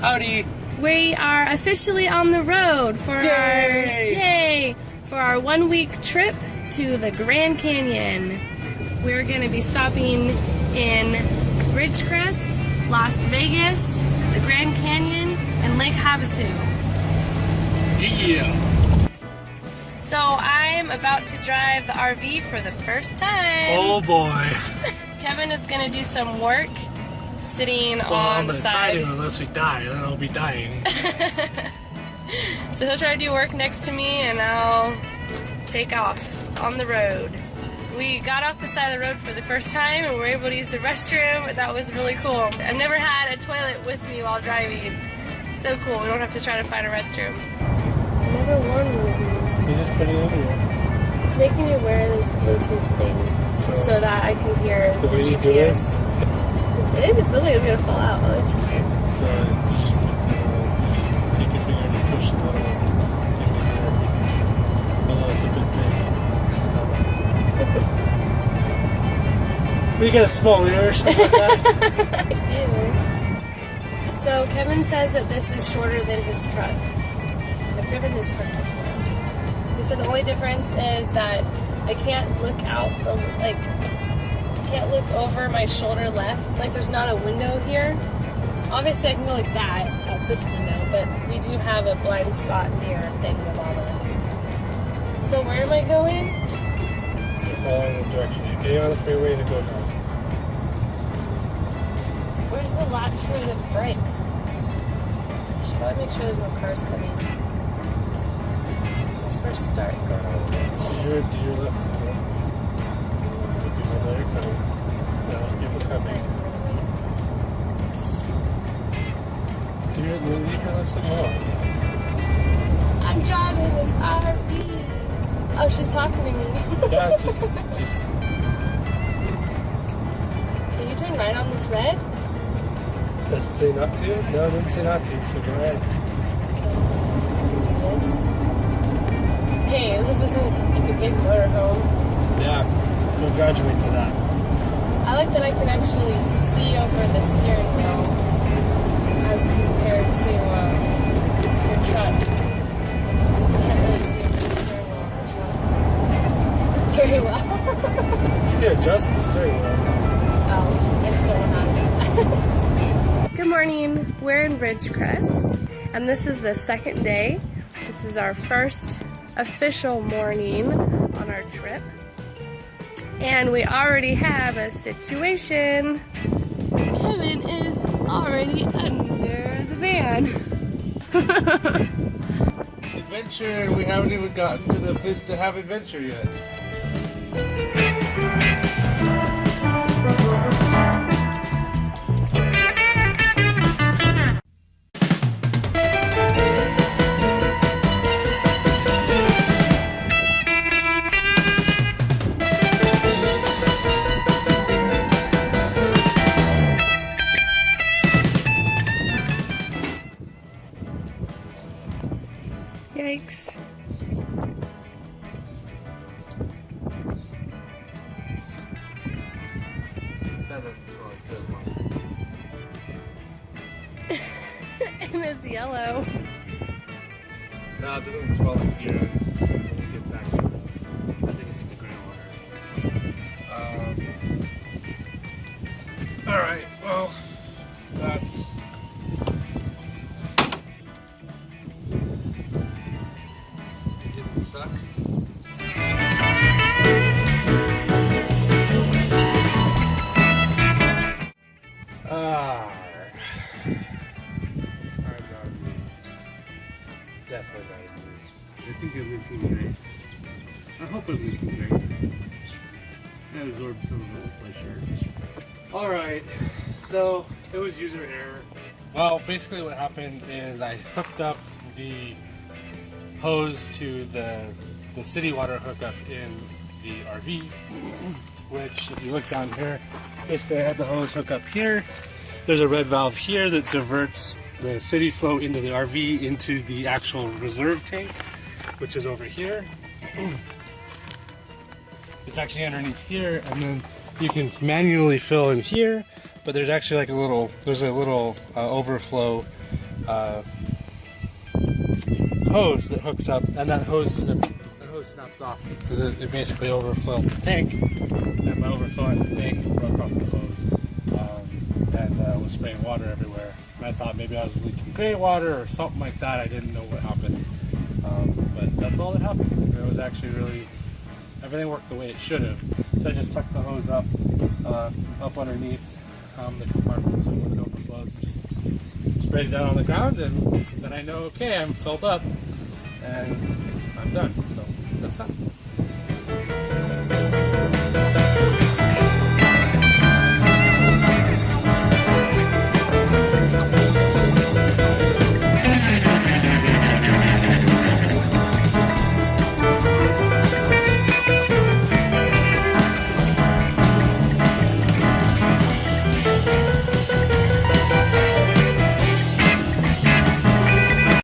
Howdy! We are officially on the road for our 1 week trip to the Grand Canyon. We're going to be stopping in Ridgecrest, Las Vegas, the Grand Canyon, and Lake Havasu. Yeah! So I'm about to drive the RV for the first time. Oh boy! Kevin is going to do some work sitting on the side. I'm unless we die, then I'll be dying. So he'll try to do work next to me and I'll take off on the road. We got off the side of the road for the first time and we were able to use the restroom. That was really cool. I've never had a toilet with me while driving. So cool, we don't have to try to find a restroom. I never worn one of these. You just put it over here. It's making me wear this Bluetooth thing so that I can hear the GPS. It feels like it's gonna fall out. Oh, interesting. So you just take your finger and you push the little thing in there. Although it's a bit big. You got a small ear or something like that? I do. So Kevin says that this is shorter than his truck. I've driven his truck before. He said the only difference is that I can't look out can't look over my shoulder left. Like there's not a window here. Obviously I can go like that out this window, but we do have a blind spot near Thangamama. So where am I going? You're following the directions. You're getting on the freeway to go north. Where's the latch for the brake? Should probably make sure there's no cars coming. Let's first start going on the bridge. You're to your left. So people know you're coming. Now there's people coming. Leave your left side alone. I'm driving an RV. Oh, she's talking to me. Yeah, just. Can you turn right on this red? Does it say not to? No, it didn't say not to, so go ahead. Hey, this isn't like a big motorhome. Yeah, we'll graduate to that. I like that I can actually see over the steering wheel as compared to your truck. You can't really see over the steering wheel of your truck very well. You can adjust the steering wheel. Oh, I just don't know how to do that. Good morning. We're in Ridgecrest, and this is the second day. This is our first official morning on our trip. And we already have a situation. Kevin is already under the van. Adventure! We haven't even gotten to the place to have adventure yet. Yikes. That doesn't smell like good one. And it's yellow. No, it doesn't smell like urine. I think it's the groundwater. Alright, well, that's... Didn't suck. Definitely not used. I think it's looking great. I hope it's looking great. I absorbed some of it with my shirt. Alright, so it was user error. Well, basically what happened is I hooked up the hose to the city water hookup in the RV, which if you look down here, basically I had the hose hook up here. There's a red valve here that diverts the city flow into the RV into the actual reserve tank, which is over here. It's actually underneath here, and then you can manually fill in here, but there's actually like a little overflow hose that hooks up, and that hose snapped off because it basically overfilled the tank, and by overflowing the tank it broke off the hose, and was spraying water everywhere. And I thought maybe I was leaking gray water or something like that. I didn't know what happened, but that's all that happened. It was actually really, everything worked the way it should have. So I just tucked the hose up underneath the compartments, and when it overflows, it just sprays down on the ground, and then I know, okay, I'm filled up, and I'm done. So that's that.